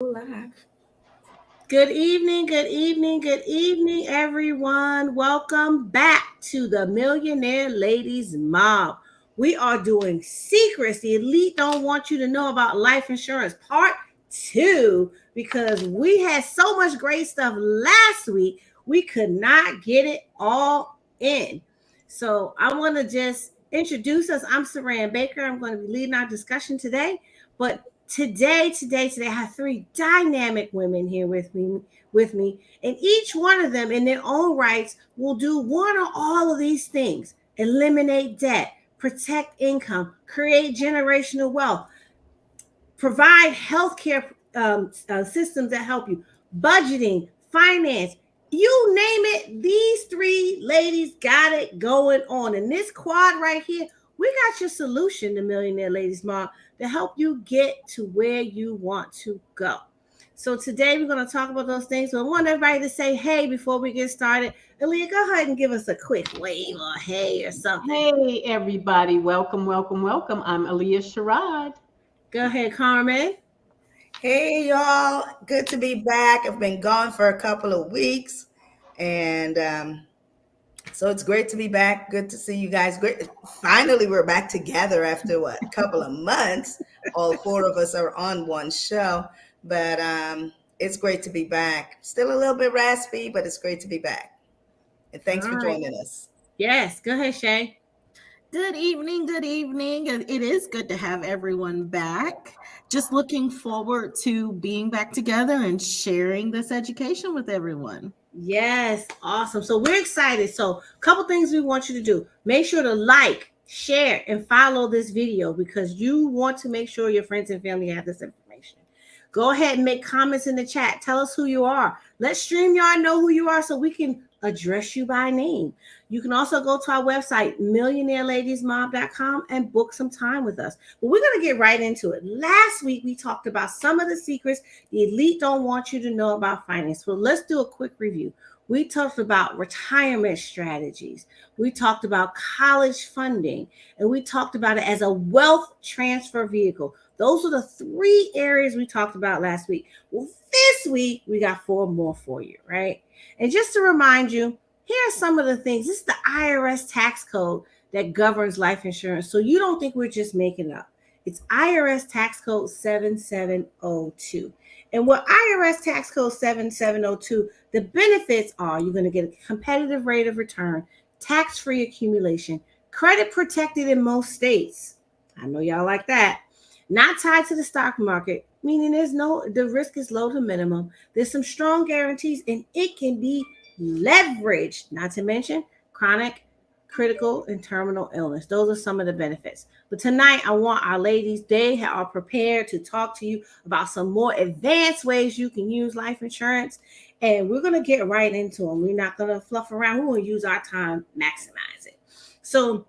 Live. Good evening, good evening, good evening, everyone. Welcome back to the Millionaire Ladies Mob. We are doing secrets the elite don't want you to know about life insurance part two because we had so much great stuff last week, we could not get it all in. So I want to just introduce us. I'm Saran Baker. I'm going to be leading our discussion today. But today, I have three dynamic women here with me, and each one of them, in their own rights, will do one or all of these things: eliminate debt, protect income, create generational wealth, provide healthcare systems that help you, budgeting, finance. You name it, these three ladies got it going on. And this quad right here, we got your solution, the Millionaire Ladies Mob, to help you get to where you want to go. So today we're going to talk about those things. So I want everybody to say hey before we get started. Aaliyah, go ahead and give us a quick wave or hey or something. Hey, everybody. Welcome, welcome, welcome. I'm Aaliyah Sherrod. Go ahead, Carmen. Hey y'all, good to be back. I've been gone for a couple of weeks, and so it's great to be back. Good to see you guys. Great, finally we're back together after what, a couple of months. All four of us are on one show, but it's great to be back. Still a little bit raspy, but it's great to be back. And thanks All for right. joining us. Yes, go ahead, Shay. Good evening, good evening. And it is good to have everyone back. Just looking forward to being back together and sharing this education with everyone. Yes, awesome. So we're excited. So, a couple things we want you to do. Make sure to like, share, and follow this video because you want to make sure your friends and family have this information. Go ahead and make comments in the chat. Tell us who you are. Let StreamYard know who you are so we can address you by name. You can also go to our website, millionaireladiesmob.com, and book some time with us. But we're going to get right into it. Last week, we talked about some of the secrets the elite don't want you to know about finance. So let's do a quick review. We talked about retirement strategies. We talked about college funding, and we talked about it as a wealth transfer vehicle. Those are the three areas we talked about last week. Well, this week, we got four more for you, right? And just to remind you, here are some of the things. This is the IRS tax code that governs life insurance. So you don't think we're just making it up. It's IRS tax code 7702. And what IRS tax code 7702, the benefits are you're going to get a competitive rate of return, tax-free accumulation, credit protected in most states. I know y'all like that. Not tied to the stock market, meaning the risk is low to minimum. There's some strong guarantees, and it can be leveraged, not to mention chronic, critical, and terminal illness. Those are some of the benefits. But tonight, I want our ladies, they are prepared to talk to you about some more advanced ways you can use life insurance. And we're going to get right into them. We're not going to fluff around. We're going to use our time, maximize it. So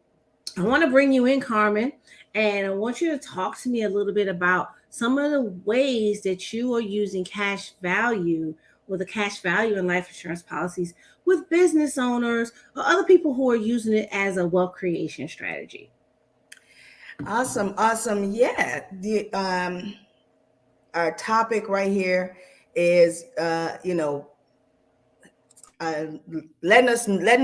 I want to bring you in, Carmen, and I want you to talk to me a little bit about some of the ways that you are using cash value or the cash value in life insurance policies with business owners or other people who are using it as a wealth creation strategy. Awesome, awesome. Yeah, our topic right here is letting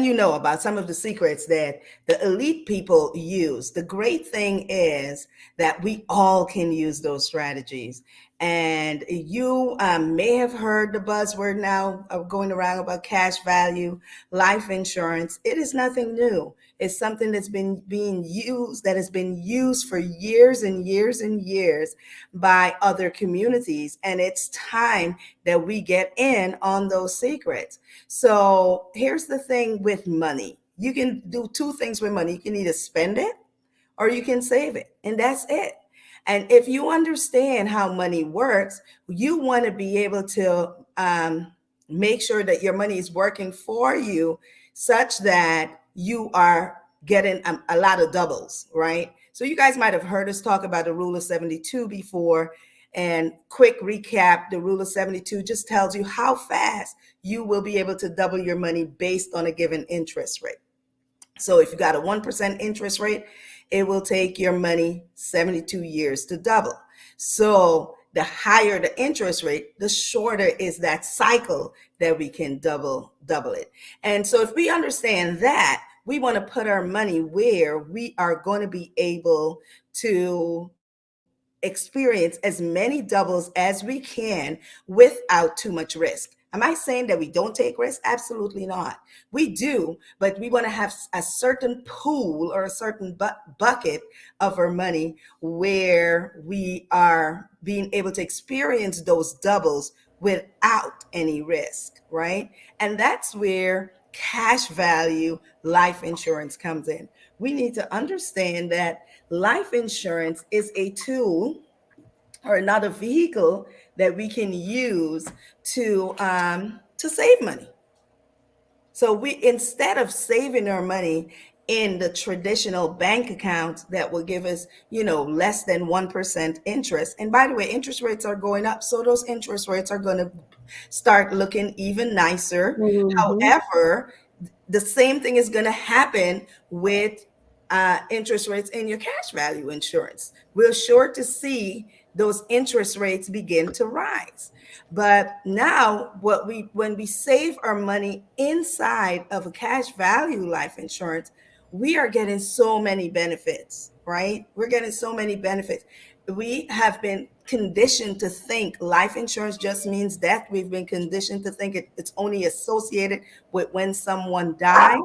you know about some of the secrets that the elite people use. The great thing is that we all can use those strategies. And you may have heard the buzzword now going around about cash value, life insurance. It is nothing new. It's something that's been being used, that has been used for years and years and years by other communities. And it's time that we get in on those secrets. So here's the thing with money. You can do two things with money. You can either spend it or you can save it, and that's it. And if you understand how money works, you want to be able to make sure that your money is working for you such that you are getting a lot of doubles, right? So you guys might have heard us talk about the rule of 72 before. And quick recap, the rule of 72 just tells you how fast you will be able to double your money based on a given interest rate. So if you got a 1% interest rate, it will take your money 72 years to double. So the higher the interest rate, the shorter is that cycle that we can double it. And so if we understand that, we want to put our money where we are going to be able to experience as many doubles as we can without too much risk. Am I saying that we don't take risks? Absolutely not. We do, but we want to have a certain pool or a certain bucket of our money where we are being able to experience those doubles without any risk, right? And that's where cash value life insurance comes in. We need to understand that life insurance is a tool or another vehicle that we can use to save money. So we, instead of saving our money in the traditional bank account that will give us, less than 1% interest. And by the way, interest rates are going up. So those interest rates are going to start looking even nicer. However, the same thing is going to happen with interest rates in your cash value insurance. We're sure to see those interest rates begin to rise. But now when we save our money inside of a cash value life insurance, we are getting so many benefits, right? We're getting so many benefits. We have been conditioned to think life insurance just means death. We've been conditioned to think it's only associated with when someone dies.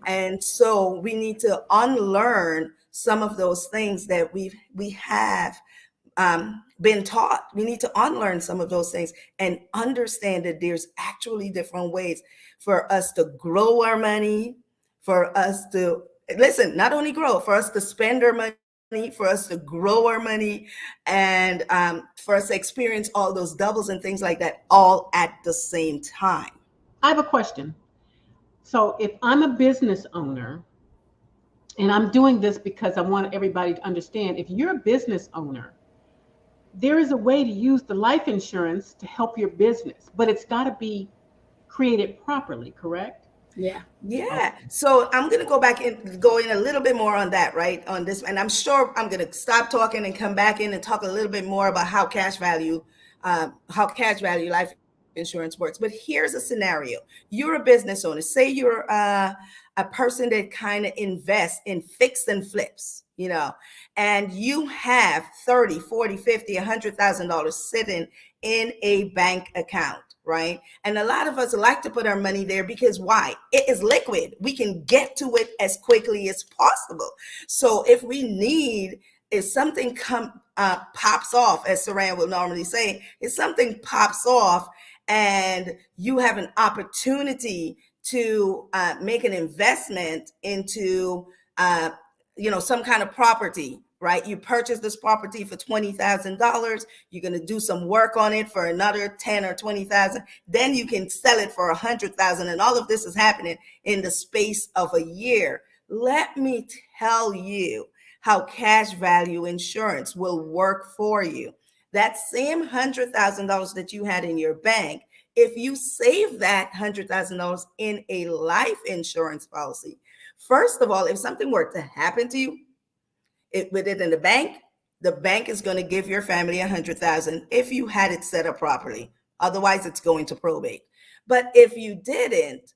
And so we need to unlearn some of those things that we have been taught. We need to unlearn some of those things and understand that there's actually different ways for us to grow our money, for us to not only grow, for us to spend our money, for us to grow our money, and for us to experience all those doubles and things like that all at the same time. I have a question. So if I'm a business owner, and I'm doing this because I want everybody to understand, if you're a business owner, there is a way to use the life insurance to help your business, but it's got to be created properly, correct? Yeah. So I'm going to go in a little bit more on that, right? On this, and I'm sure I'm going to stop talking and come back in and talk a little bit more about how cash value life insurance works. But here's a scenario. You're a business owner. Say you're a person that kind of invests in fix and flips, and you have 30, 40, 50, $100,000 sitting in a bank account, right? And a lot of us like to put our money there because why? It is liquid. We can get to it as quickly as possible. So if something pops off, as Saran will normally say, if something pops off and you have an opportunity to make an investment into some kind of property, right? You purchase this property for $20,000. You're going to do some work on it for another 10 or 20,000. Then you can sell it for 100,000. And all of this is happening in the space of a year. Let me tell you how cash value insurance will work for you. That same $100,000 that you had in your bank, if you save that $100,000 in a life insurance policy, first of all, if something were to happen to you, with it in the bank is going to give your family $100,000 if you had it set up properly. Otherwise, it's going to probate. But if you didn't,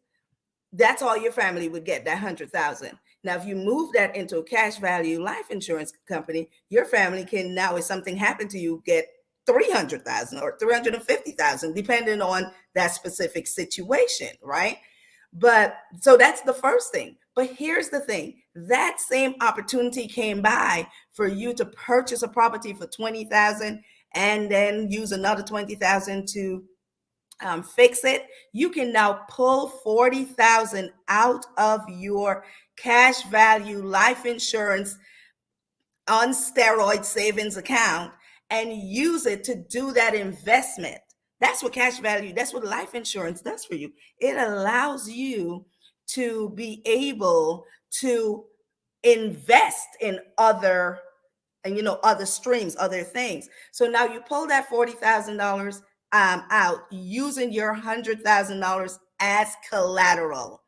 that's all your family would get, that $100,000. Now, if you move that into a cash value life insurance company, your family can now, if something happened to you, get $300,000 or $350,000, depending on that specific situation, right? But so that's the first thing. But here's the thing. That same opportunity came by for you to purchase a property for $20,000 and then use another $20,000 to fix it. You can now pull $40,000 out of your cash value life insurance on steroid savings account and use it to do that investment. That's what that's what life insurance does for you. It allows you to be able to invest in other streams, other things. So now you pull that $40,000 out using your $100,000 as collateral,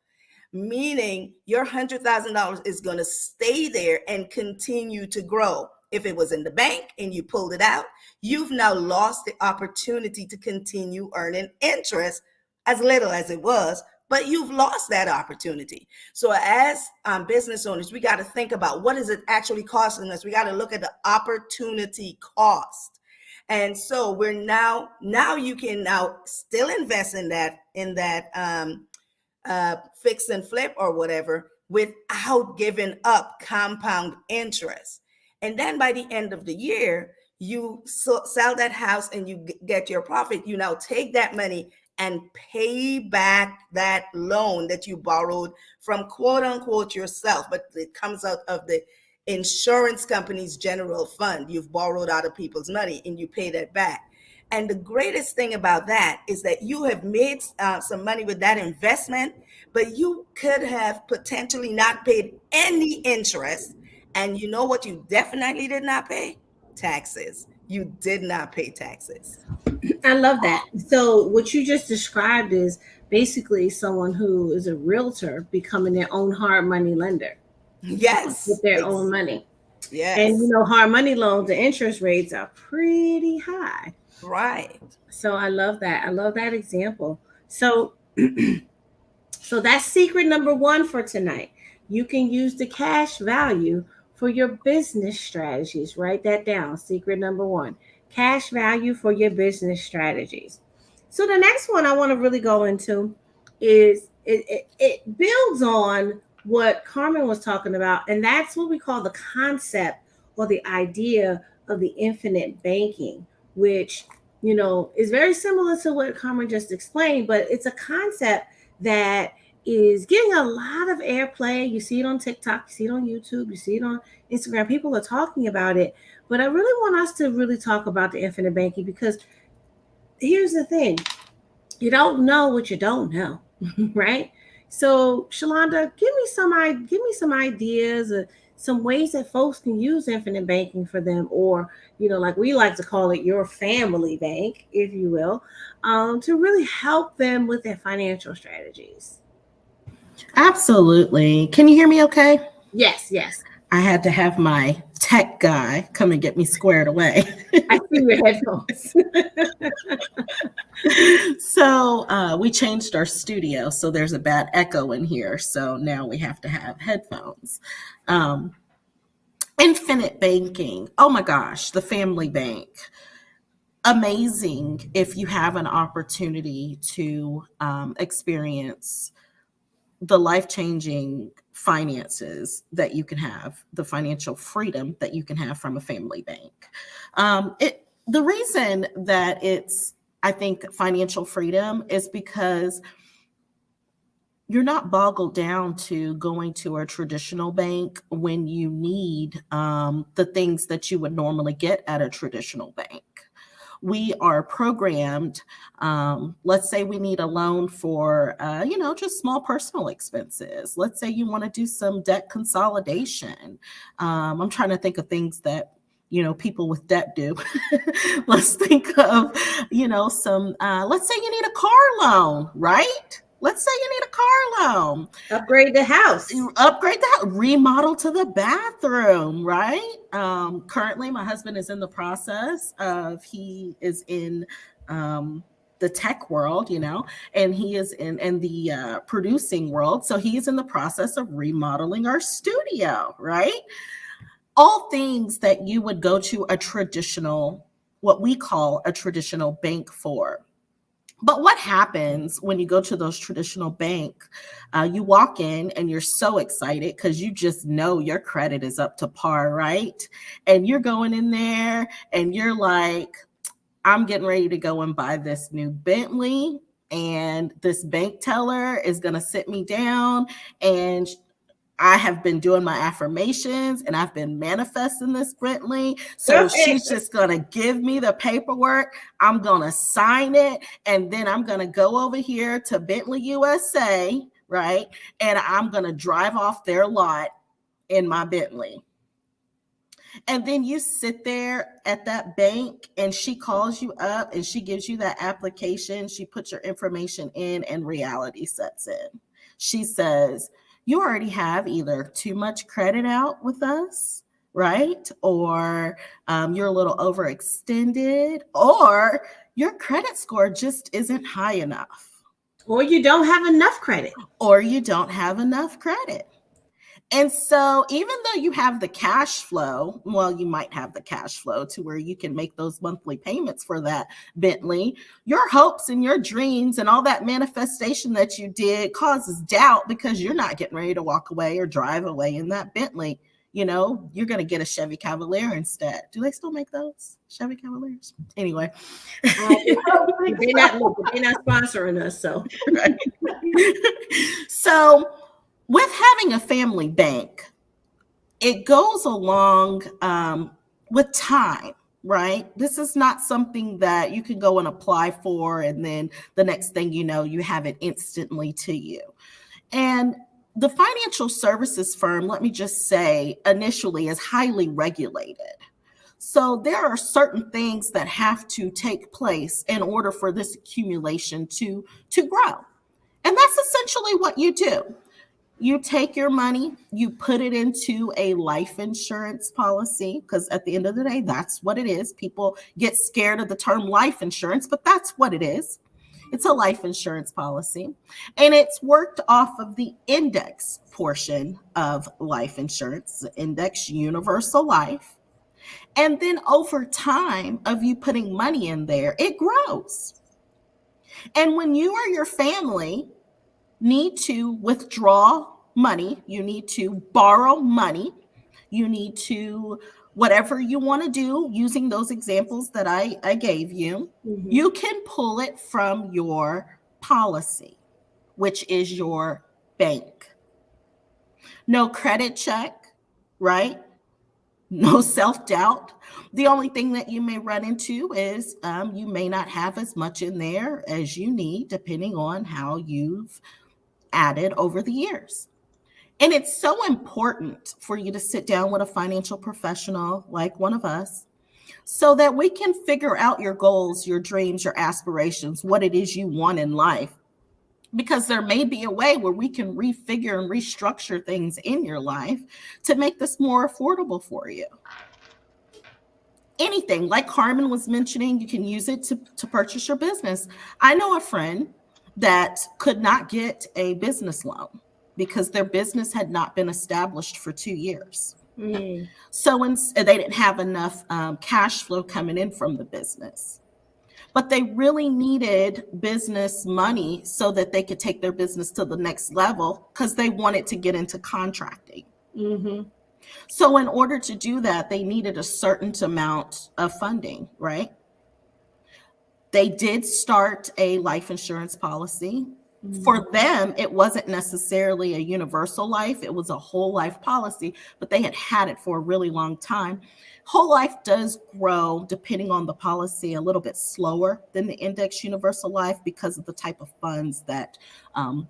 meaning your $100,000 is going to stay there and continue to grow. if it was in the bank and you pulled it out, you've now lost the opportunity to continue earning interest, as little as it was, but you've lost that opportunity. So as business owners, we got to think about, what is it actually costing us? We got to look at the opportunity cost. And so we're now you can now still invest in that fix and flip or whatever, without giving up compound interest. And then by the end of the year, you sell that house and you get your profit. You now take that money and pay back that loan that you borrowed from, quote unquote, yourself, but it comes out of the insurance company's general fund. You've borrowed out of people's money and you pay that back. And the greatest thing about that is that you have made some money with that investment, but you could have potentially not paid any interest. And you know what you definitely did not pay? Taxes. You did not pay taxes. I love that. So what you just described is basically someone who is a realtor becoming their own hard money lender. Yes. With their own money. Yes. And hard money loans, the interest rates are pretty high. Right. So I love that. I love that example. So so that's secret number 1 for tonight. You can use the cash value for your business strategies. Write that down. Secret number 1. Cash value for your business strategies. So the next one I want to really go into is it builds on what Carmen was talking about, and that's what we call the concept or the idea of the infinite banking, which is very similar to what Carmen just explained, but it's a concept that is getting a lot of airplay. You see it on TikTok, you see it on YouTube, you see it on Instagram. People are talking about it, but I really want us to really talk about the infinite banking, because here's the thing. You don't know what you don't know, right? So, Shalonda, give me some ideas or some ways that folks can use infinite banking for them, or like we like to call it, your family bank, if you will, to really help them with their financial strategies. Absolutely. Can you hear me okay? Yes. I had to have my tech guy come and get me squared away. I see your headphones. So we changed our studio, so there's a bad echo in here. So now we have to have headphones. Infinite banking. Oh my gosh, the family bank. Amazing if you have an opportunity to experience the life-changing finances that you can have, the financial freedom that you can have from a family bank. The reason that it's, I think, financial freedom is because you're not boggled down to going to a traditional bank when you need the things that you would normally get at a traditional bank. We are programmed. Let's say we need a loan for, just small personal expenses. Let's say you want to do some debt consolidation. I'm trying to think of things that, people with debt do. Let's think of, some, let's say you need a car loan, right? Let's say you need a car loan. Upgrade the house. Remodel to the bathroom, right? Currently, my husband is in the process of, he is in the tech world, and he is in the producing world. So he's in the process of remodeling our studio, right? All things that you would go to a traditional, what we call a traditional bank for. But what happens when you go to those traditional bank? You walk in and you're so excited because you just know your credit is up to par, right? And you're going in there and you're like, I'm getting ready to go and buy this new Bentley, and this bank teller is going to sit me down, and I have been doing my affirmations and I've been manifesting this Bentley. So she's just going to give me the paperwork. I'm going to sign it. And then I'm going to go over here to Bentley USA, right? And I'm going to drive off their lot in my Bentley. And then you sit there at that bank and she calls you up and she gives you that application. She puts your information in and reality sets in. She says, you already have either too much credit out with us, right? Or you're a little overextended, or your credit score just isn't high enough, Or you don't have enough credit. or you don't have enough credit. And so even though you have the cash flow, well, you might have the cash flow to where you can make those monthly payments for that Bentley, your hopes and your dreams and all that manifestation that you did causes doubt because you're not getting ready to walk away or drive away in that Bentley. You know, you're going to get a Chevy Cavalier instead. Do they still make those Chevy Cavaliers? Anyway. They're not sponsoring us. So, Right. So with having a family bank, it goes along with time, right? This is not something that you can go and apply for, and then the next thing you know, you have it instantly to you. And the financial services firm, let me just say, initially is highly regulated. So there are certain things that have to take place in order for this accumulation to grow. And that's essentially what you do. You take your money, you put it into a life insurance policy, because at the end of the day, that's what it is. People get scared of the term life insurance, but that's what it is. It's a life insurance policy, and it's worked off of the index portion of life insurance, the index universal life. And then over time of you putting money in there, it grows. And when you or your family need to withdraw money, you need to borrow money, you need to, whatever you want to do, using those examples that I gave you, you can pull it from your policy, which is your bank. No credit check, right? No self-doubt. The only thing that you may run into is you may not have as much in there as you need, depending on how you've added over the years. And it's so important for you to sit down with a financial professional like one of us so that we can figure out your goals, your dreams, your aspirations, what it is you want in life. Because there may be a way where we can refigure and restructure things in your life to make this more affordable for you. Anything, like Carmen was mentioning, you can use it to purchase your business. I know a friend that could not get a business loan because their business had not been established for 2 years. So they didn't have enough cash flow coming in from the business. But they really needed business money so that they could take their business to the next level because they wanted to get into contracting. So in order to do that, they needed a certain amount of funding, right? They did start a life insurance policy. For them, it wasn't necessarily a universal life. It was a whole life policy, but they had it for a really long time. Whole life does grow, depending on the policy, a little bit slower than the index universal life because of the type of funds that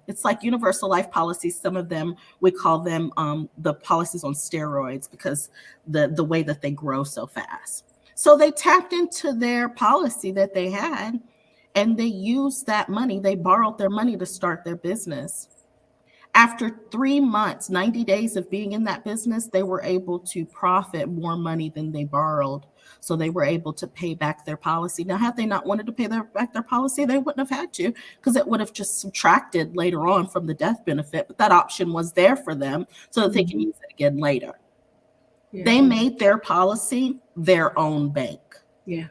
it's like universal life policies. Some of them, we call them the policies on steroids because the way that they grow so fast. So they tapped into their policy that they had, and they used that money. They borrowed their money to start their business. After 3 months, 90 days of being in that business, they were able to profit more money than they borrowed. So they were able to pay back their policy. Now, had they not wanted to pay back their policy, they wouldn't have had to, because it would have just subtracted later on from the death benefit. But that option was there for them so that they can use it again later. They made their policy their own bank. Yeah.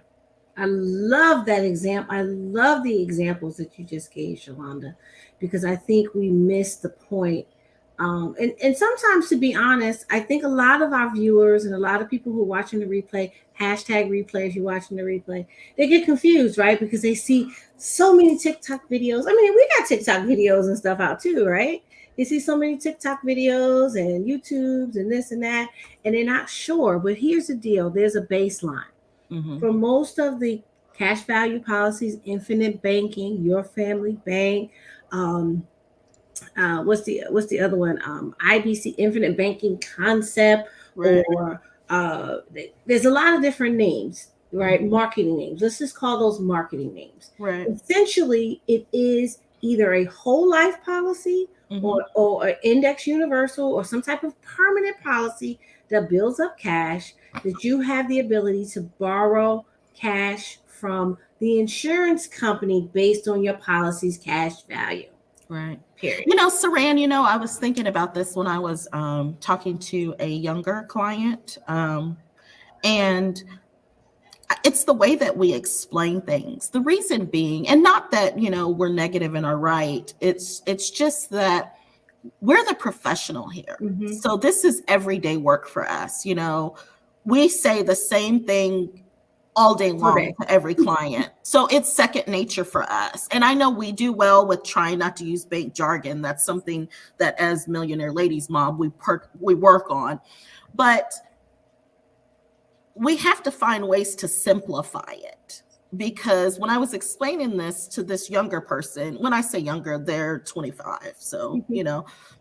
I love that example. I love the examples that you just gave, Shalonda, because I think we missed the point. And sometimes, to be honest, I think a lot of our viewers and a lot of people who are watching the replay, #replay if you're watching the replay, they get confused, right? Because they see so many TikTok videos. I mean, we got TikTok videos and stuff out too, right? They see so many TikTok videos and YouTubes and this and that, and they're not sure. But here's the deal. There's a baseline. For most of the cash value policies, infinite banking, your family bank, what's the other one? IBC, infinite banking concept, right. Or there's a lot of different names, right? Marketing names. Let's just call those marketing names. Right. Essentially, it is either a whole life policy or an index universal or some type of permanent policy that builds up cash, that you have the ability to borrow cash from the insurance company based on your policy's cash value. Right. Period. Saran, I was thinking about this when I was talking to a younger client. And it's the way that we explain things. The reason being, and not that, we're negative and are right. It's just that we're the professional here. Mm-hmm. So this is everyday work for us. We say the same thing all day long to every client. So it's second nature for us. And I know we do well with trying not to use bank jargon. That's something that as Millionaire Ladies Mob, we work on. But we have to find ways to simplify it. Because when I was explaining this to this younger person, when I say younger, they're 25. So,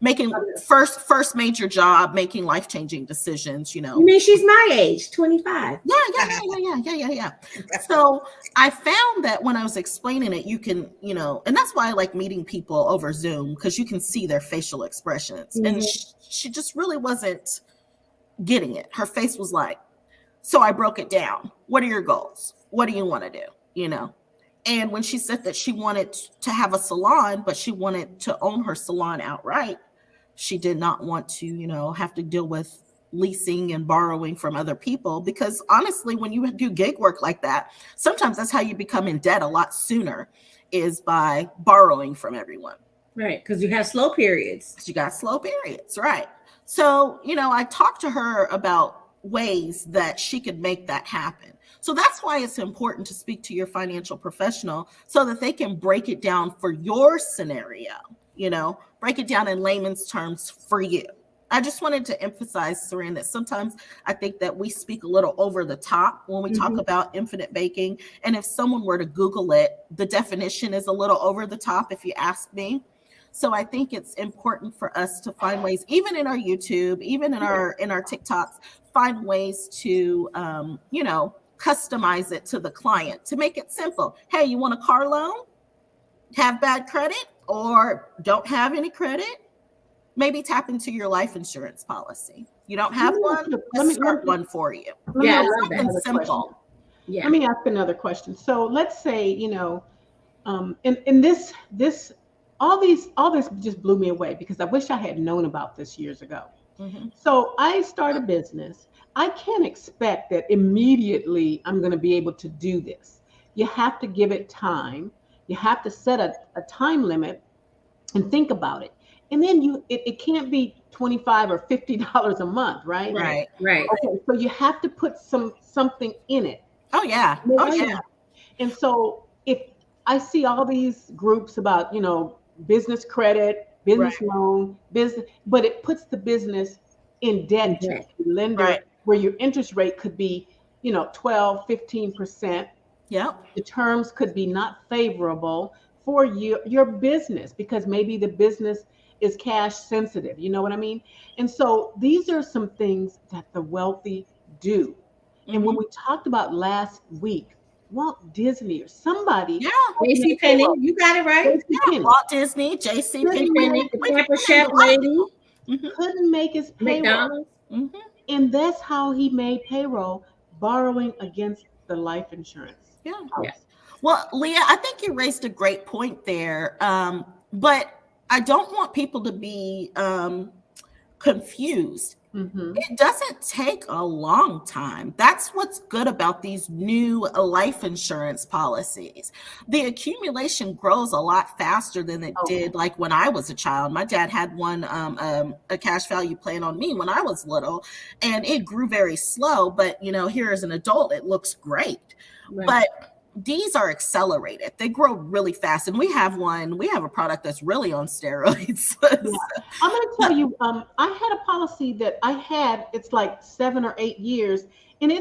making first major job, making life-changing decisions, You mean she's my age, 25. Yeah. So I found that when I was explaining it, you can, and that's why I like meeting people over Zoom, because you can see their facial expressions. Mm-hmm. And she just really wasn't getting it. Her face was like, so I broke it down. What are your goals? What do you want to do? And when she said that she wanted to have a salon, but she wanted to own her salon outright, she did not want to, have to deal with leasing and borrowing from other people. Because honestly, when you do gig work like that, sometimes that's how you become in debt a lot sooner, is by borrowing from everyone. Right. Because you have slow periods. You got slow periods. Right. So, I talked to her about ways that she could make that happen. So that's why it's important to speak to your financial professional so that they can break it down for your scenario, break it down in layman's terms for you. I just wanted to emphasize, Saran, that sometimes I think that we speak a little over the top when we talk about infinite banking. And if someone were to Google it, the definition is a little over the top, if you ask me. So I think it's important for us to find ways, even in our YouTube, even in our TikToks, find ways to, customize it to the client to make it simple. Hey, you want a car loan? Have bad credit or don't have any credit? Maybe tap into your life insurance policy. You don't have one? Let's start one for you. Yeah, something simple. Yeah. Let me ask another question. So let's say, in this all this just blew me away because I wish I had known about this years ago. Mm-hmm. So I start a business. I can't expect that immediately I'm going to be able to do this. You have to give it time. You have to set a time limit and think about it. And then it can't be $25 or $50 a month, right? Right. Okay, so you have to put something in it. Oh yeah. And so if I see all these groups about, business credit, business loan, business, but it puts the business in debt to the lender, where your interest rate could be, 12, 15%. Yeah. The terms could be not favorable for your business because maybe the business is cash sensitive. You know what I mean? And so these are some things that the wealthy do. Mm-hmm. And when we talked about last week, Walt Disney or somebody. Yeah, J.C. Penney, you got it right. Walt Disney, J.C. Penney, the Pamper Chef lady. Couldn't make his payroll. McDonald's. Mm-hmm. And that's how he made payroll, borrowing against the life insurance. Yeah. Well, Leah, I think you raised a great point there. But I don't want people to be confused. Mm-hmm. It doesn't take a long time. That's what's good about these new life insurance policies. The accumulation grows a lot faster than it did like when I was a child. My dad had one, a cash value plan on me when I was little, and it grew very slow. But, here as an adult, it looks great. Right. But these are accelerated. They grow really fast. And we have a product that's really on steroids. Yeah. I'm going to tell you, I had a policy that I had, it's like 7 or 8 years. And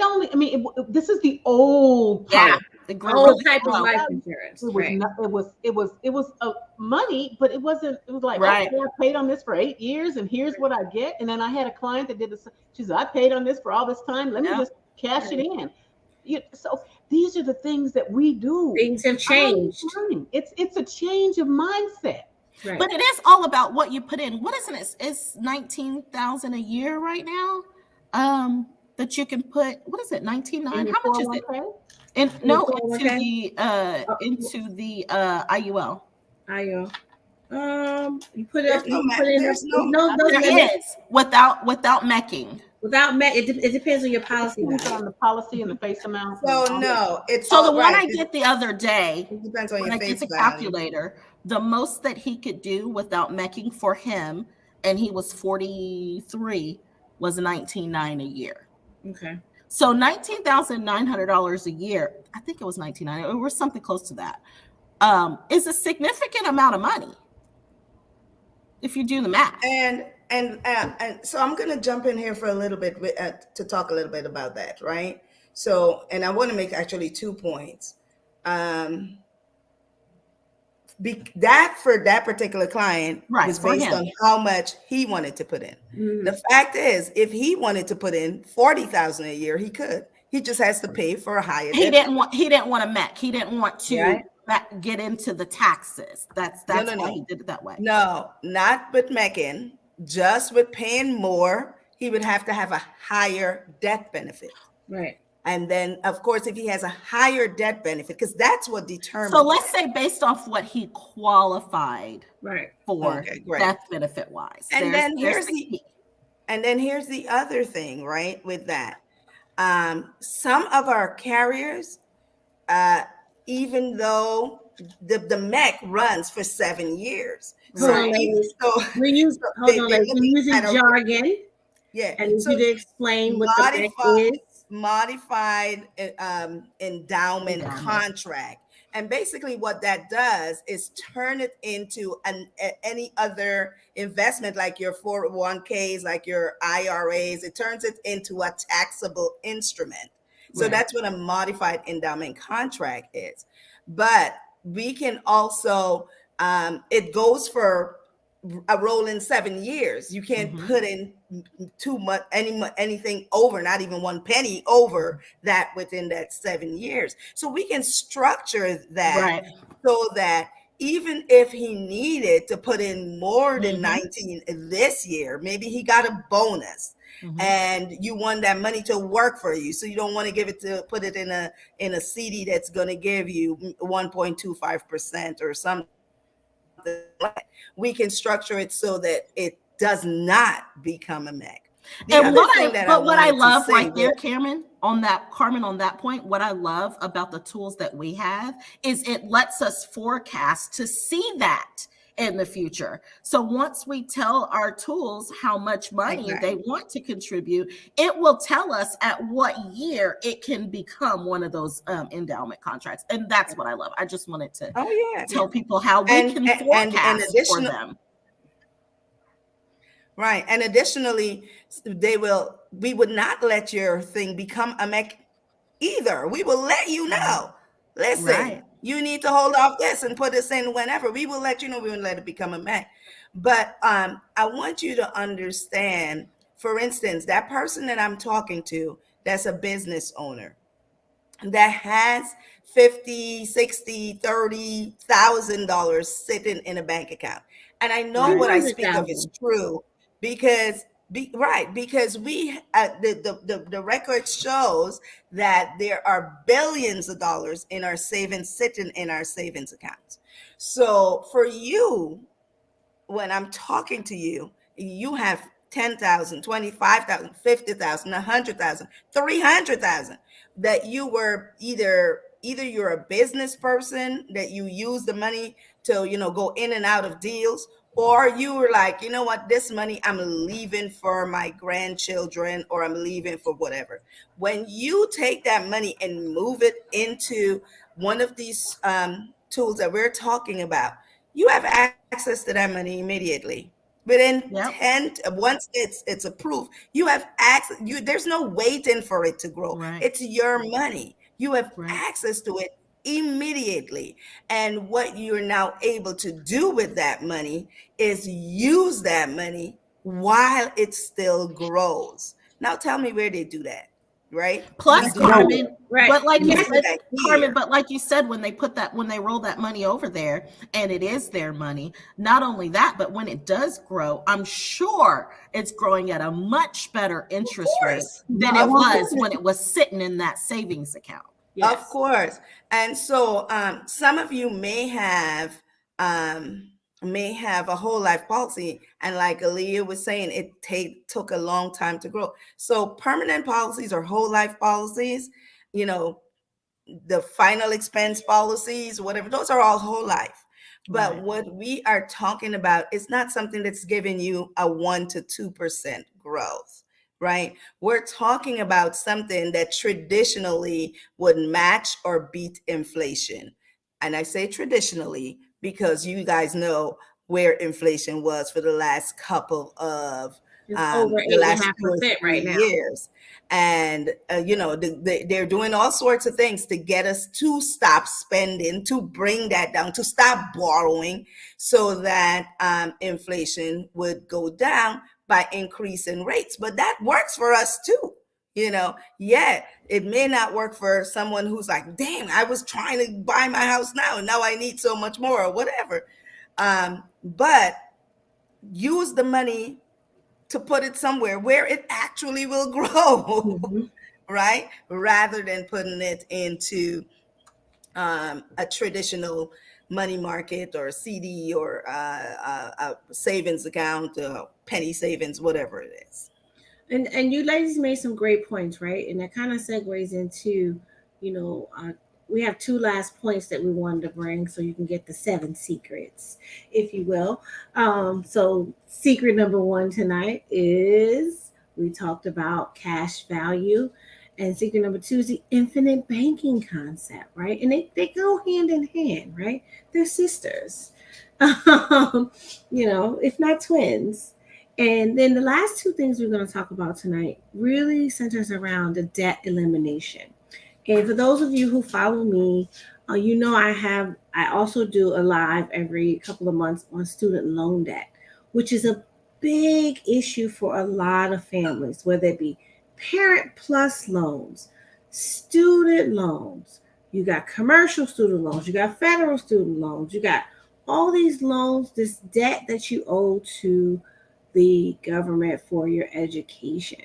this is the old policy. The old type of life insurance. It was money, but it was like, okay, I paid on this for 8 years and here's what I get. And then I had a client that did this. She said, I paid on this for all this time. Let me just cash it in. So these are the things that we do. Things have changed. It's a change of mindset. Right. But it is all about what you put in. What is it? It's 19,000 a year right now. That you can put. What is it? 19,900. In your How much is it? 401k? And Your no, 401k? into the IUL. You put it up. There's no You put it in. there's No, I no think limit. There is without mecking. Without it depends on your policy Depends value. on the policy and the face amount. and so all that no, stuff. it's So all the one right. I get the other day, It depends on when your I get face the value. calculator, the most that he could do without mecking for him, and he was 43, was 19,900 a year. Okay. So $19,900 a year, I think it was 19,900, or something close to that, is a significant amount of money if you do the math. And so I'm going to jump in here for a little bit to talk a little bit about that, right? So, and I want to make actually 2 points. That for that particular client Right, was for based him. on how much he wanted to put in. Mhm. The fact is, if he wanted to put in 40,000 a year, he could. He just has to pay for a higher. He didn't want to mech. He didn't want to Right. get into the taxes. That's No, why he did it that way. No, not with Megan. Just with paying more, he would have to have a higher death benefit. Right. And then, of course, if he has a higher debt benefit, because that's what determines. So let's say based off what he qualified Right. for Okay, great. death benefit wise. And then here's the key. here's the other thing, right? With that, some of our carriers, even though the MEC runs for 7 years, Hold on, ladies. We're using jargon. Yeah, I need so you to explain what the MEC is. modified endowment Endowment. contract. And basically what that does is turn it into any other investment, like your 401ks, like your IRAs. It turns it into a taxable instrument. So Right. that's what a modified endowment contract is. But we can also, it goes for a rolling 7 years. You can't Mhm. put in too much, anything over, not even 1 penny over that within that 7 years. So we can structure that Right. so that even if he needed to put in more than Mhm. 19 this year, maybe he got a bonus. Mhm. And you want that money to work for you, so you don't want to put it in a CD that's going to give you 1.25% or something. We can structure it so that it does not become a MEC. What I love right there, Carmen, on that point, what I love about the tools that we have is it lets us forecast to see that in the future. So once we tell our tools how much money they want to contribute, it will tell us at what year it can become one of those endowment contracts. And that's what I love. I just wanted to tell people how we can forecast for them. Right. And additionally, we would not let your thing become a MEC either. We will let you know. Listen, Right. you need to hold off this and put this in whenever. We will let you know. We will let it become a MEC. But I want you to understand, for instance, that person that I'm talking to, that's a business owner that has $50, $60, $30,000 sitting in a bank account. And I know what I speak of is true because we the record shows that there are billions of dollars in our savings sitting in our savings accounts. So for you, when I'm talking to you, you have 10,000, 25,000, 50,000, 100,000, 300,000 that you were either you're a business person that you use the money to, go in and out of deals, or you were like, you know what, this money I'm leaving for my grandchildren, or I'm leaving for whatever. When you take that money and move it into one of these tools that we're talking about, you have access to that money immediately. Within 10, once it's approved, you have access. There's no waiting for it to grow. Right. It's your money. You have access to it immediately. And what you're now able to do with that money is use that money while it still grows. Now tell me where they do that. right? Plus, We do not No. Carmen, Right. but like And you that's do said, that Carmen, here. but like you said, when they put that, when they roll that money over there and it is their money, not only that, but when it does grow, I'm sure it's growing at a much better Of interest rate course. than I it want was when it was sitting in that savings account. Of yes. course. And so some of you um, may have a whole life policy, and like Aaliyah was saying, it took a long time to grow. So permanent policies or whole life policies, you know, the final expense policies, whatever, those are all whole life. But Right. what we are talking about is not something that's giving you a 1 to 2% growth, right? We're talking about something that traditionally would match or beat inflation. And I say traditionally because you guys know where inflation was for the last couple of It's over the eight and a last half two or percent three right now. years. And you know, they're doing all sorts of things to get us to stop spending, to bring that down, to stop borrowing, so that inflation would go down by increasing rates. But that works for us too. You know, yeah, it may not work for someone who's like, damn, I was trying to buy my house now and now I need so much more or whatever. But use the money to put it somewhere where it actually will grow, Mm-hmm. right? Rather than putting it into a traditional money market or a CD or a savings account, penny savings, whatever it is. And you ladies made some great points, right? And that kind of segues into, you know, we have two last points that we wanted to bring, so you can get the 7 secrets, if you will. So secret number one tonight is we talked about cash value. And secret number two is the infinite banking concept, right? And they go hand in hand, right? They're sisters, um, you know, if not twins. And then the last two things we're going to talk about tonight really centers around the debt elimination. And for those of you who follow me, you know I also do a live every couple of months on student loan debt, which is a big issue for a lot of families, whether it be parent plus loans, student loans, you got commercial student loans, you got federal student loans, you got all these loans, this debt that you owe to the government for your education.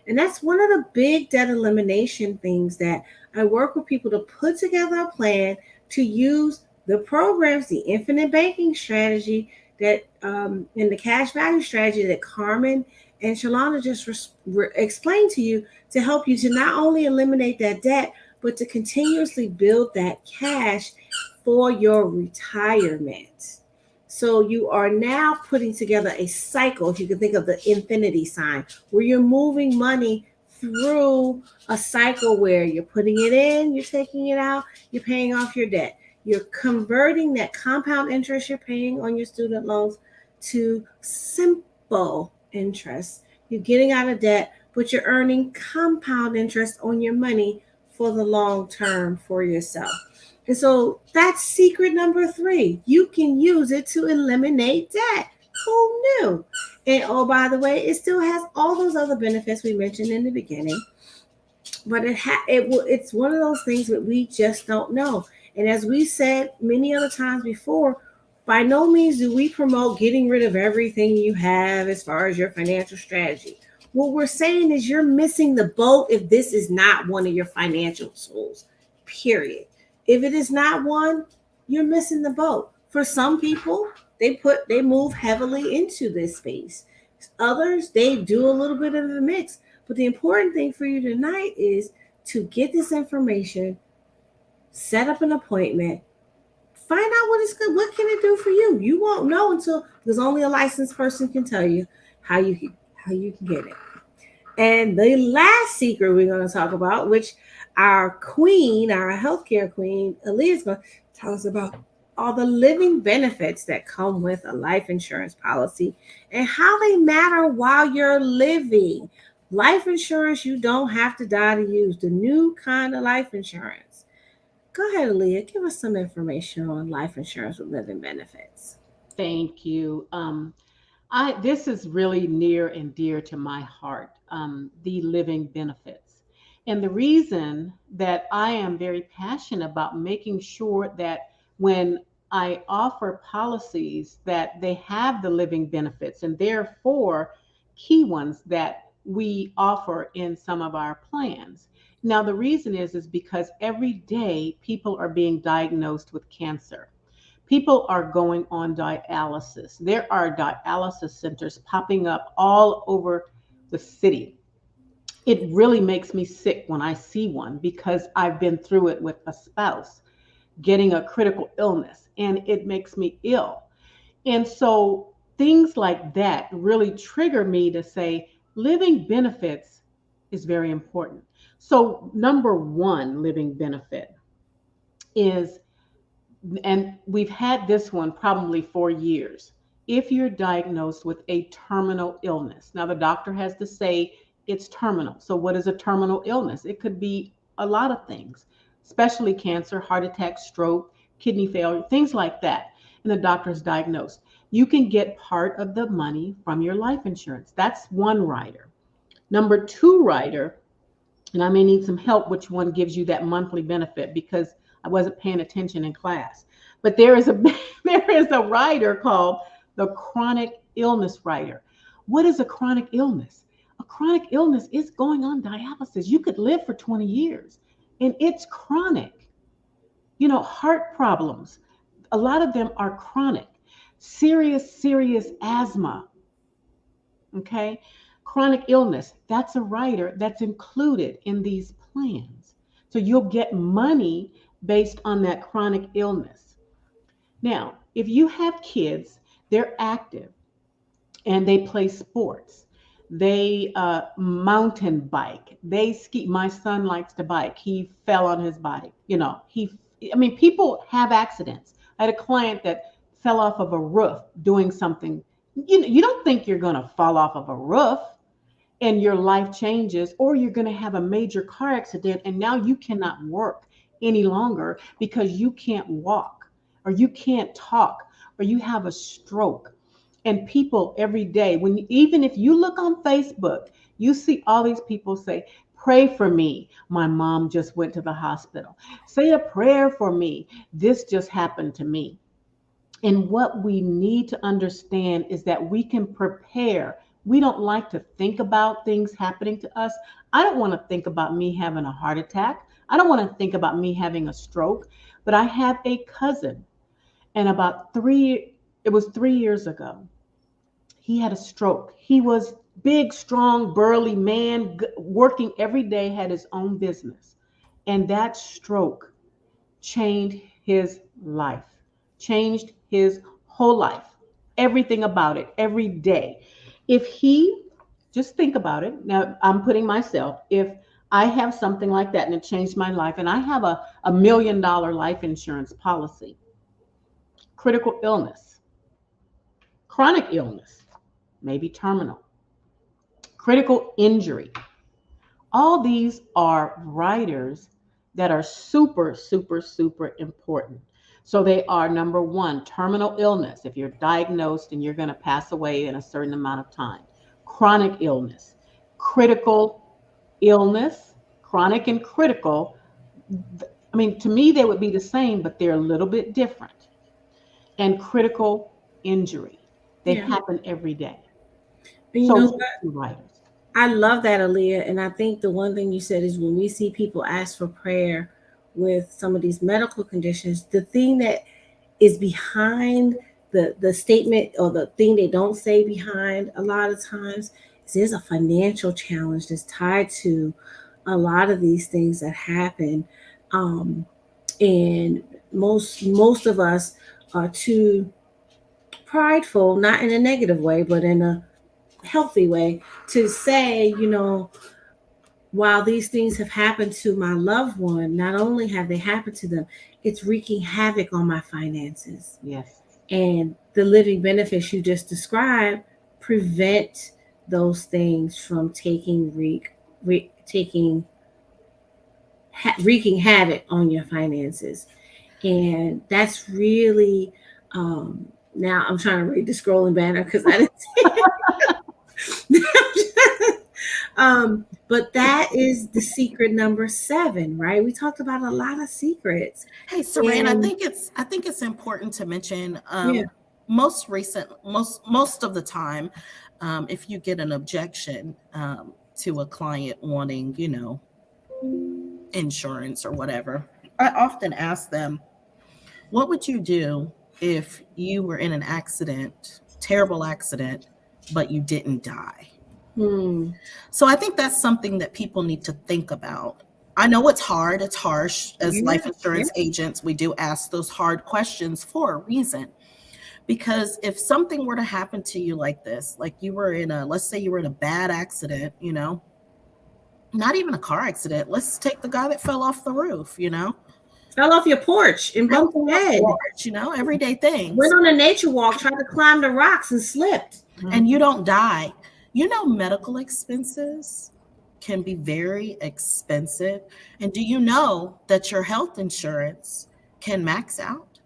And that's one of the big debt elimination things that I work with people to put together a plan to use the programs, the infinite banking strategy that and the cash value strategy that Carmen and Shalana just explained to you to help you to not only eliminate that debt, but to continuously build that cash for your retirement. So you are now putting together a cycle, if you can think of the infinity sign, where you're moving money through a cycle where you're putting it in, you're taking it out, you're paying off your debt. You're converting that compound interest you're paying on your student loans to simple interest. You're getting out of debt, but you're earning compound interest on your money for the long term for yourself. And so that's secret number three. You can use it to eliminate debt. Who knew? And oh, by the way, it still has all those other benefits we mentioned in the beginning. But it's one of those things that we just don't know. And as we said many other times before, by no means do we promote getting rid of everything you have as far as your financial strategy. What we're saying is you're missing the boat if this is not one of your financial tools. Period. If it is not one, you're missing the boat. For some people, they move heavily into this space. Others, they do a little bit of the mix. But the important thing for you tonight is to get this information, set up an appointment, find out what it's good. What can it do for you? You won't know until there's only a licensed person can tell you how you can get it. And the last secret we're going to talk about, which our queen, our healthcare queen, Aaliyah, is going to tell us about all the living benefits that come with a life insurance policy and how they matter while you're living. Life insurance you don't have to die to use, the new kind of life insurance. Go ahead, Aaliyah, give us some information on life insurance with living benefits. Thank you. I This is really near and dear to my heart. The living benefits, And the reason that I am very passionate about making sure that when I offer policies that they have the living benefits, and therefore key ones that we offer in some of our plans. Now the reason is because every day people are being diagnosed with cancer. People are going on dialysis. There are dialysis centers popping up all over the city. It really makes me sick when I see one because I've been through it with a spouse getting a critical illness, and it makes me ill. And so things like that really trigger me to say living benefits is very important. So, number one living benefit is, and we've had this one probably for years. If you're diagnosed with a terminal illness, now the doctor has to say it's terminal. So, what is a terminal illness? It could be a lot of things, especially cancer, heart attack, stroke, kidney failure, things like that. And the doctor is diagnosed. You can get part of the money from your life insurance. That's one rider. Number two rider, and I may need some help which one gives you that monthly benefit because I wasn't paying attention in class. But there is a there is a rider called the chronic illness rider. What is a chronic illness? A chronic illness is going on dialysis. You could live for 20 years and it's chronic. Heart problems, a lot of them are chronic. Serious asthma, okay? Chronic illness, that's a rider that's included in these plans. So you'll get money based on that chronic illness. Now, if you have kids, they're active and they play sports. They mountain bike. They ski. My son likes to bike. He fell on his bike. People have accidents. I had a client that fell off of a roof doing something. You don't think you're going to fall off of a roof and your life changes, or you're going to have a major car accident and now you cannot work any longer because you can't walk or you can't talk or you have a stroke. And people every day, even if you look on Facebook, you see all these people say, pray for me. My mom just went to the hospital. Say a prayer for me. This just happened to me. And what we need to understand is that we can prepare. We don't like to think about things happening to us. I don't want to think about me having a heart attack. I don't want to think about me having a stroke. But I have a cousin, and it was 3 years ago, he had a stroke. He was big, strong, burly man, working every day, had his own business. And that stroke changed his life, changed his whole life, everything about it, every day. If he, just think about it. Now I'm putting myself, if I have something like that and it changed my life, and I have a $1 million life insurance policy, critical illness, chronic illness, maybe terminal, critical injury. All these are riders that are super, super, super important. So they are, number one, terminal illness, if you're diagnosed and you're going to pass away in a certain amount of time. Chronic illness, critical illness, chronic and critical. To me, they would be the same, but they're a little bit different. And critical injury. They happen every day. Know what? I love that, Aaliyah. And I think the one thing you said is when we see people ask for prayer with some of these medical conditions, the thing that is behind the statement, or the thing they don't say behind a lot of times, is there's a financial challenge that's tied to a lot of these things that happen. And most of us are too prideful, not in a negative way, but in a healthy way, to say, while these things have happened to my loved one, not only have they happened to them, it's wreaking havoc on my finances. Yes. And the living benefits you just described prevent those things from wreaking havoc on your finances. And that's really, now I'm trying to read the scrolling banner because I didn't see it. But that is the secret number 7, right? We talked about a lot of secrets. Hey, Saran, And I think it's important to mention yeah. most of the time, if you get an objection to a client wanting, insurance or whatever, I often ask them, what would you do if you were in an accident, terrible accident, but you didn't die? So I think that's something that people need to think about. I know it's hard, it's harsh. As life insurance agents, we do ask those hard questions for a reason. Because if something were to happen to you like this, like let's say you were in a bad accident, not even a car accident. Let's take the guy that fell off the roof, Fell off your porch and bumped your head. Everyday things. Went on a nature walk, tried to climb the rocks and slipped. And you don't die. Medical expenses can be very expensive. And do you know that your health insurance can max out?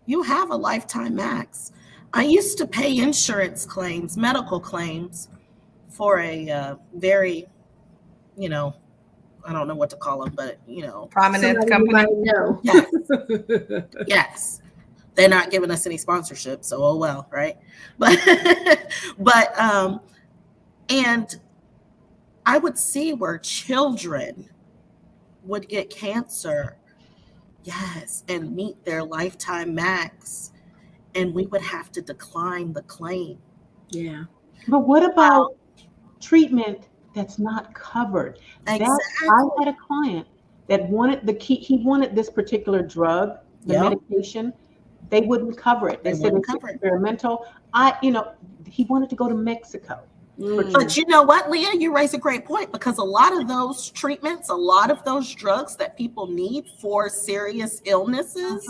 You have a lifetime max. I used to pay insurance claims, medical claims, for a very, I don't know what to call them, but, Prominent company. Know. Yes. Yes. They're not giving us any sponsorship, so oh well, right? But and I would see where children would get cancer, yes, and meet their lifetime max, and we would have to decline the claim. Yeah. But what about treatment that's not covered? Exactly. I had a client that wanted he wanted this particular drug, the medication. They wouldn't cover it. They said it's experimental. He wanted to go to Mexico. But you know what, Leah? You raise a great point, because a lot of those treatments, a lot of those drugs that people need for serious illnesses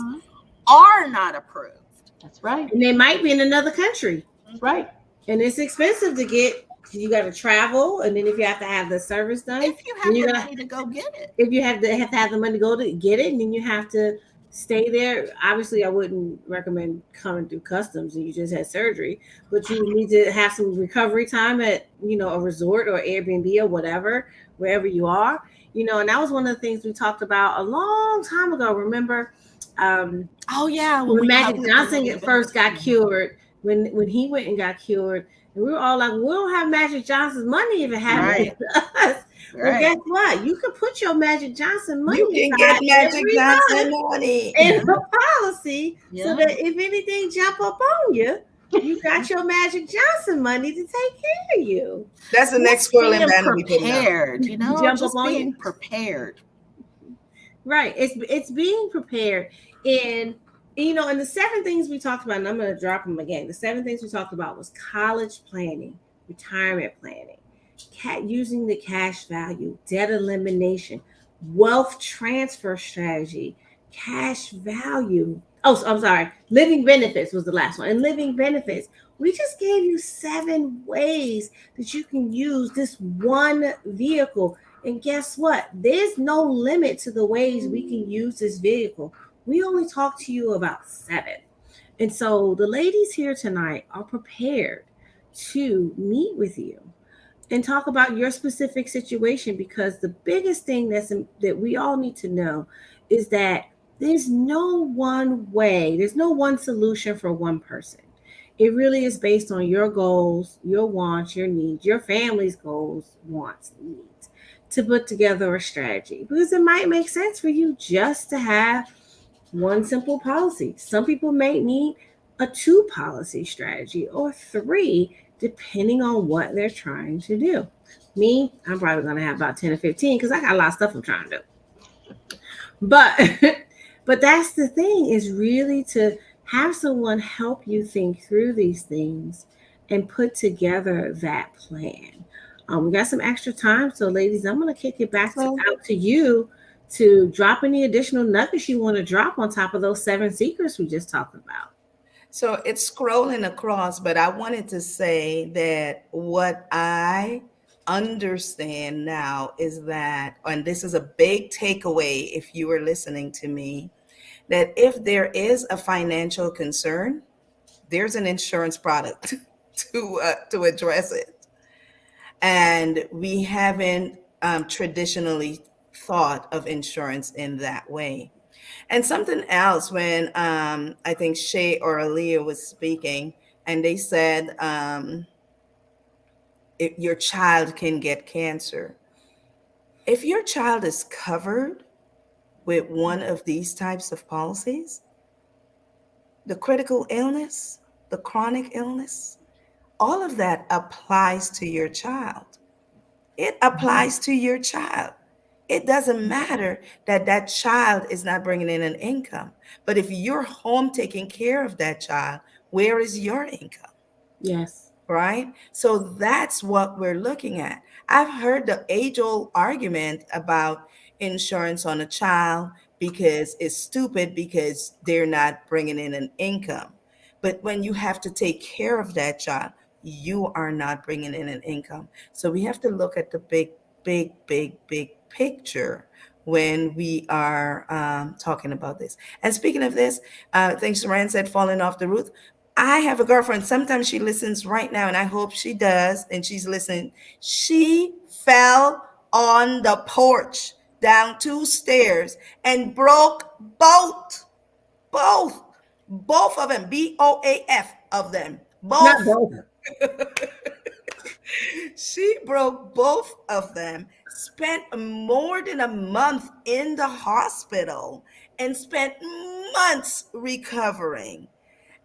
are not approved. That's right. And they might be in another country. That's right. And it's expensive to get. You got to travel, and then if you have to have the service done, if you have the money to go get it, if you have to have the money to go to get it, and then you have to stay there. Obviously, I wouldn't recommend coming through customs and you just had surgery, but you need to have some recovery time at, a resort or Airbnb or whatever, wherever you are, and that was one of the things we talked about a long time ago. Remember? Oh yeah. When Magic Johnson first got cured, when he went and got cured, and we were all like, we don't have Magic Johnson's money if it happened to us. Well, guess what? You can put your Magic Johnson money. You can get Magic Johnson money in a policy, so that if anything jump up on you, you got your Magic Johnson money to take care of you. That's the next spoiling banner we put prepared, just being prepared. Right. It's being prepared. And and the 7 things we talked about, and I'm going to drop them again. The 7 things we talked about was college planning, retirement planning, using the cash value, debt elimination, wealth transfer strategy, cash value. Oh, I'm sorry. Living benefits was the last one. And living benefits. We just gave you 7 ways that you can use this one vehicle. And guess what? There's no limit to the ways we can use this vehicle. We only talked to you about 7. And so the ladies here tonight are prepared to meet with you and talk about your specific situation, because the biggest thing that we all need to know is that there's no one way, there's no one solution for one person. It really is based on your goals, your wants, your needs, your family's goals, wants, needs, to put together a strategy, because it might make sense for you just to have one simple policy. Some people may need a 2 policy strategy or 3, depending on what they're trying to do. Me, I'm probably going to have about 10 or 15 because I got a lot of stuff I'm trying to do. But that's the thing, is really to have someone help you think through these things and put together that plan. We got some extra time. So ladies, I'm going to kick it back out to you to drop any additional nuggets you want to drop on top of those 7 secrets we just talked about. So it's scrolling across, but I wanted to say that what I understand now is that, and this is a big takeaway if you were listening to me, that if there is a financial concern, there's an insurance product to address it. And we haven't traditionally thought of insurance in that way. And something else, when I think Shay or Aaliyah was speaking, and they said your child can get cancer. If your child is covered with one of these types of policies, the critical illness, the chronic illness, all of that applies to your child. It applies to your child. It doesn't matter that that child is not bringing in an income. But if you're home taking care of that child, where is your income? Yes. Right? So that's what we're looking at. I've heard the age old argument about insurance on a child because it's stupid because they're not bringing in an income. But when you have to take care of that child, you are not bringing in an income. So we have to look at the big picture when we are talking about this. And speaking of this, things Saran said, falling off the roof. I have a girlfriend. Sometimes she listens right now, and I hope she does. And she's listening. She fell on the porch down 2 stairs and broke both of them, BOAF of them, Not both. both. She broke both of them, spent more than a month in the hospital, and spent months recovering.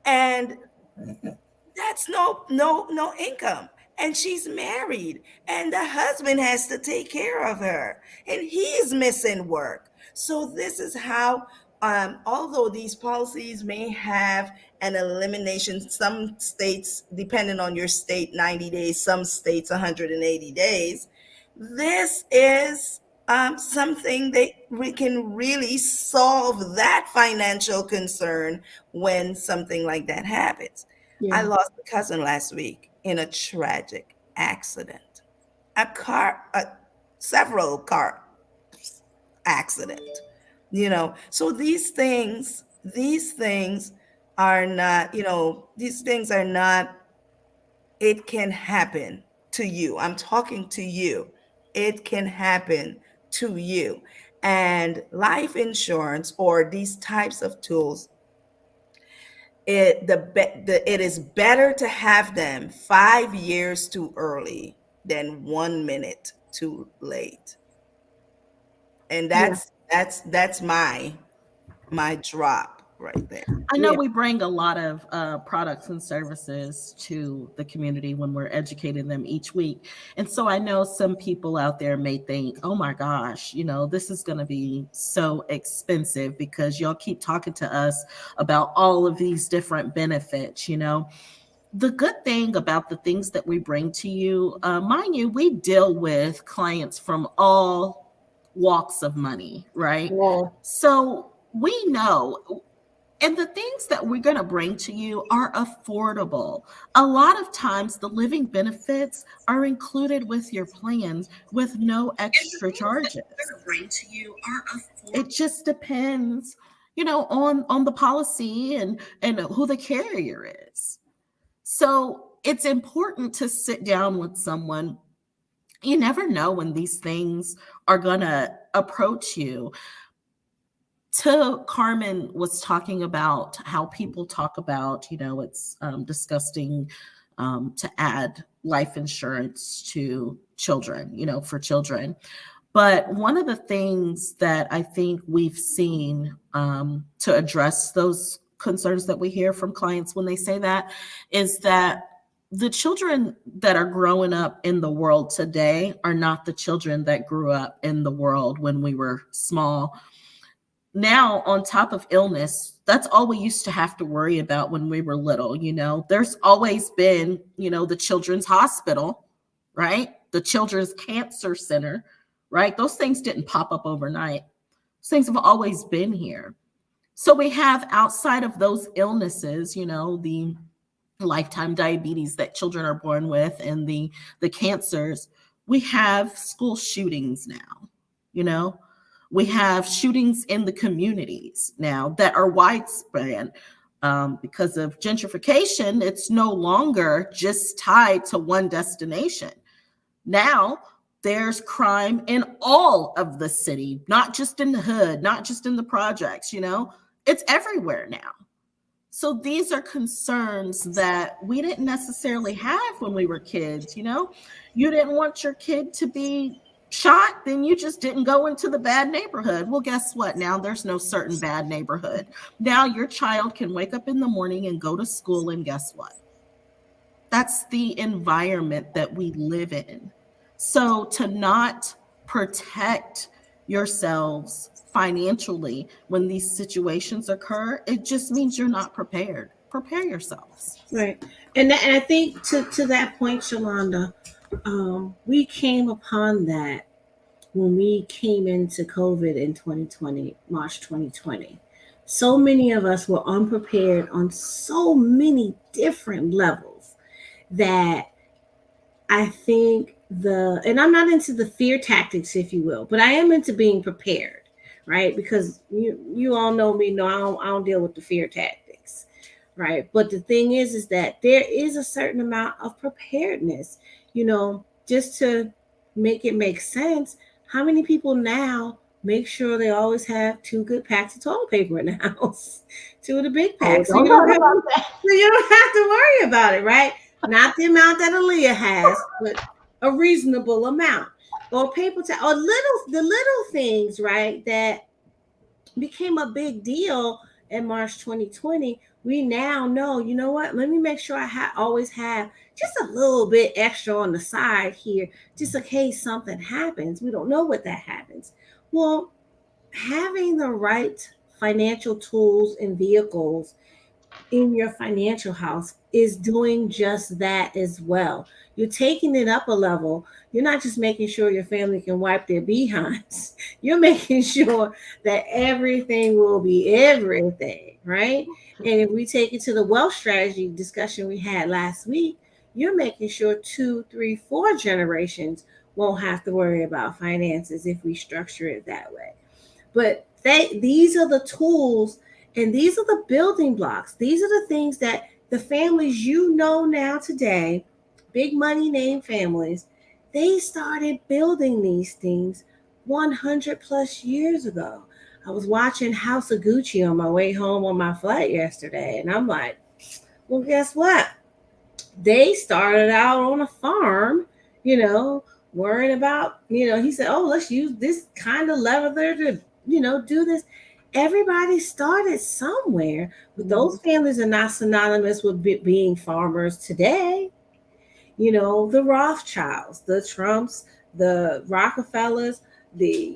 And that's no income. And she's married, and the husband has to take care of her, and he's missing work. So this is how, although these policies may have an elimination, some states, depending on your state, 90 days, some states 180 days. This is something that we can really solve that financial concern when something like that happens. I Yeah. lost a cousin last week in a tragic accident. Several car accident. So these things are not, these things are not, it can happen to you. I'm talking to you. It can happen to you. And life insurance or these types of tools, it is better to have them 5 years too early than 1 minute too late. And Yeah. that's my drop right there. I know Yeah. we bring a lot of products and services to the community when we're educating them each week. And so I know some people out there may think, oh my gosh, this is going to be so expensive because y'all keep talking to us about all of these different benefits. The good thing about the things that we bring to you, mind you, we deal with clients from all walks of money, right? Yeah. So we know. And the things that we're going to bring to you are affordable. A lot of times, the living benefits are included with your plans with no extra charges. It just depends, on the policy and who the carrier is. So it's important to sit down with someone. You never know when these things are going to approach you. Carmen was talking about how people talk about, it's disgusting to add life insurance to children, for children. But one of the things that I think we've seen to address those concerns that we hear from clients when they say that is that the children that are growing up in the world today are not the children that grew up in the world when we were small. Now, on top of illness, that's all we used to have to worry about when we were little. There's always been, the children's hospital, right? The children's cancer center, right? Those things didn't pop up overnight. Those things have always been here. So we have, outside of those illnesses, the lifetime diabetes that children are born with and the cancers, we have school shootings now, We have shootings in the communities now that are widespread because of gentrification. It's no longer just tied to one destination. Now, There's crime in all of the city, not just in the hood, not just in the projects, it's everywhere now. So these are concerns that we didn't necessarily have when we were kids. You didn't want your kid to be shot, then you just didn't go into the bad neighborhood. Well, guess what? Now there's no certain bad neighborhood. Now your child can wake up in the morning and go to school, and guess what? That's the environment that we live in. So to not protect yourselves financially when these situations occur, it just means you're not prepared. Prepare yourselves. Right. And I think to that point, Shalonda, we came upon that when we came into COVID in 2020, March 2020. So many of us were unprepared on so many different levels that I think and I'm not into the fear tactics, if you will, but I am into being prepared, right? Because you all know me, I don't deal with the fear tactics, right? But the thing is that there is a certain amount of preparedness, just to make it make sense. How many people now make sure they always have 2 good packs of toilet paper in the house, 2 of the big packs, so you don't have to worry about it, right? Not the amount that Aaliyah has, but a reasonable amount. Or paper towel, or the little things, right, that became a big deal in March 2020. We now know, you know what? Let me make sure I always have just a little bit extra on the side here, just in case something happens. We don't know what that happens. Well, having the right financial tools and vehicles in your financial house is doing just that as well. You're taking it up a level. You're not just making sure your family can wipe their behinds. You're making sure that everything will be everything, right? And if we take it to the wealth strategy discussion we had last week, you're making sure 2, 3, 4 generations won't have to worry about finances if we structure it that way. But these are the tools and these are the building blocks. These are the things that the families now today, big money name families, they started building these things 100 plus years ago. I was watching House of Gucci on my way home on my flight yesterday, and I'm like, well, guess what? They started out on a farm, worrying about, he said, oh, let's use this kind of leather to, do this. Everybody started somewhere, but those families are not synonymous with being farmers today. The Rothschilds, the Trumps, the Rockefellers, the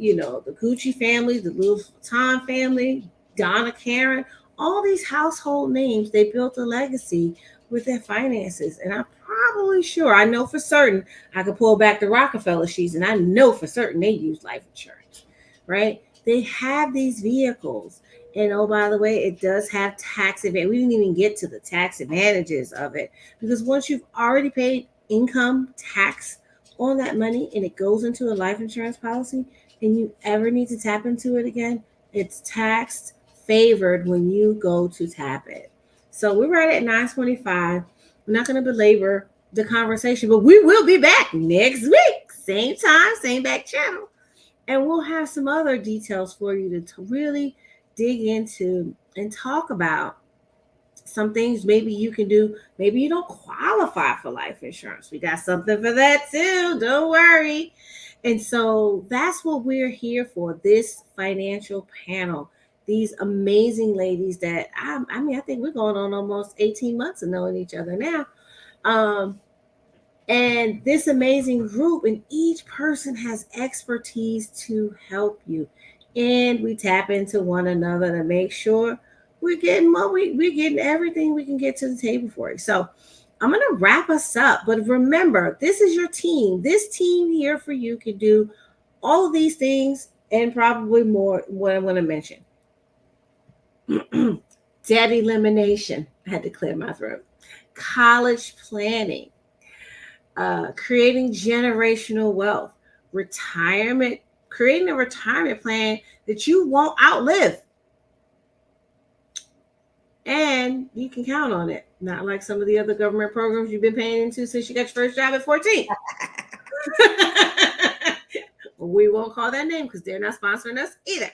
Gucci family, the Louis Vuitton family, Donna Karen, all these household names, they built a legacy with their finances. And I'm probably sure, I know for certain, I could pull back the Rockefeller sheets, and I know for certain they use life insurance, right? They have these vehicles. And oh, by the way, it does have tax advantage. We didn't even get to the tax advantages of it, because once you've already paid income tax on that money and it goes into a life insurance policy and you ever need to tap into it again, it's tax favored when you go to tap it. So we're right at 9:25. We're not going to belabor the conversation, but we will be back next week. Same time, same back channel. And we'll have some other details for you to really dig into and talk about some things maybe you can do. Maybe you don't qualify for life insurance. We got something for that too. Don't worry. And so that's what we're here for, this financial panel. These amazing ladies that I think we're going on almost 18 months of knowing each other now. And this amazing group, and each person has expertise to help you. And we tap into one another to make sure we're getting we're getting everything we can get to the table for you. So I'm going to wrap us up. But remember, this is your team. This team here for you can do all of these things and probably more what I'm going to mention. Debt elimination. I had to clear my throat. College planning. Creating generational wealth, retirement, creating a retirement plan that you won't outlive. And you can count on it. Not like some of the other government programs you've been paying into since you got your first job at 14. but we won't call that name because they're not sponsoring us either.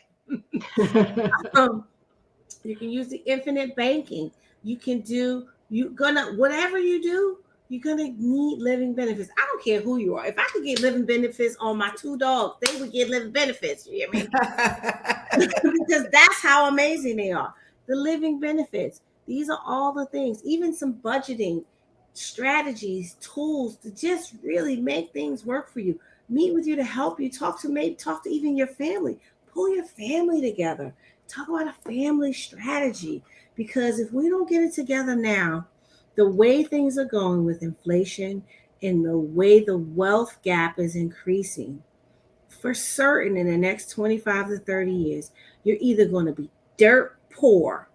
You can use the infinite banking. Whatever you do, you're gonna need living benefits. I don't care who you are. If I could get living benefits on my 2 dogs, they would get living benefits. You hear me? Because that's how amazing they are. The living benefits. These are all the things, even some budgeting strategies, tools to just really make things work for you. Meet with you to help you. Talk to even your family. Pull your family together. Talk about a family strategy. Because if we don't get it together now, the way things are going with inflation and the way the wealth gap is increasing, for certain in the next 25 to 30 years, you're either going to be dirt poor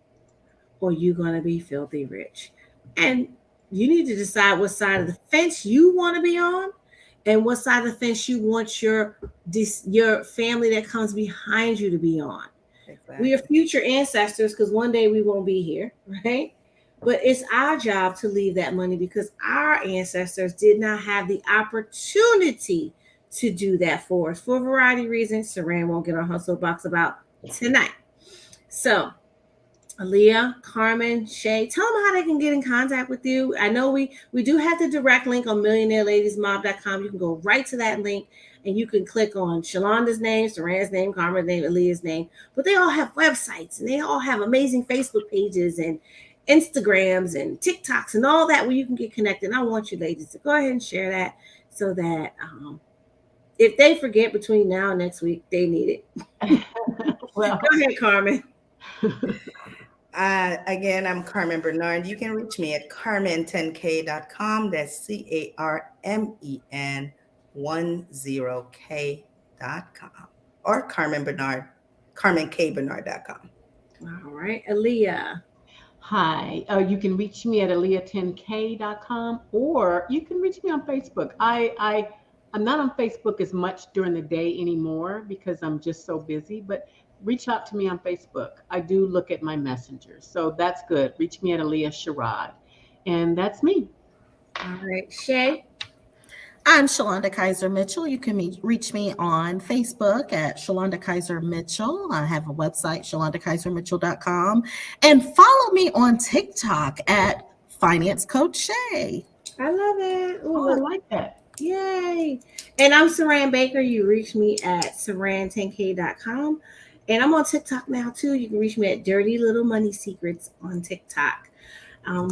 or you're going to be filthy rich. And you need to decide what side of the fence you want to be on and what side of the fence you want your family that comes behind you to be on. Exactly. We are future ancestors because one day we won't be here, right? But it's our job to leave that money because our ancestors did not have the opportunity to do that for us for a variety of reasons. Saran won't get on her soapbox about tonight. So, Aaliyah, Carmen, Shay, tell them how they can get in contact with you. I know we do have the direct link on millionaireladiesmob.com. You can go right to that link and you can click on Shalonda's name, Saran's name, Carmen's name, Aaliyah's name. But they all have websites and they all have amazing Facebook pages and Instagrams and TikToks and all that where you can get connected. And I want you ladies to go ahead and share that so that if they forget between now and next week, they need it. Well, go ahead, Carmen. Again, I'm Carmen Bernard. You can reach me at carmen10k.com. That's CARMEN10k.com. Or Carmen Bernard, carmenkbernard.com. All right, Aaliyah. hi. You can reach me at aaliyah10k.com, or you can reach me on Facebook. I'm not on Facebook as much during the day anymore because I'm just so busy, but reach out to me on Facebook. I do look at my messengers, so that's good. Reach me at Aaliyah Sherrod, and that's me. All right, Shay. I'm Shalonda Kaiser Mitchell. You can reach me on Facebook at Shalonda Kaiser Mitchell. I have a website, shalondakaisermitchell.com. And follow me on TikTok at Finance Coach Shay. I love it. Oh, I like that. Yay. And I'm Saran Baker. You reach me at saran10k.com. And I'm on TikTok now too. You can reach me at Dirty Little Money Secrets on TikTok.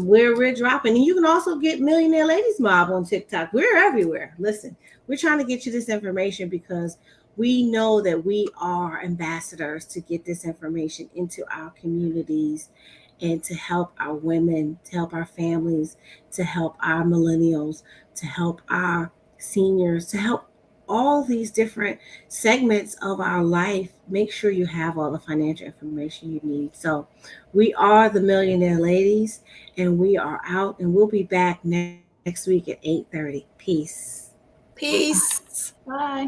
Where we're dropping. And you can also get Millionaire Ladies Mob on TikTok. We're everywhere. Listen, we're trying to get you this information because we know that we are ambassadors to get this information into our communities and to help our women, to help our families, to help our millennials, to help our seniors, to help all these different segments of our life. Make sure you have all the financial information you need. So we are the Millionaire Ladies, and we are out, and we'll be back next week at 8:30. Peace. Peace. Bye.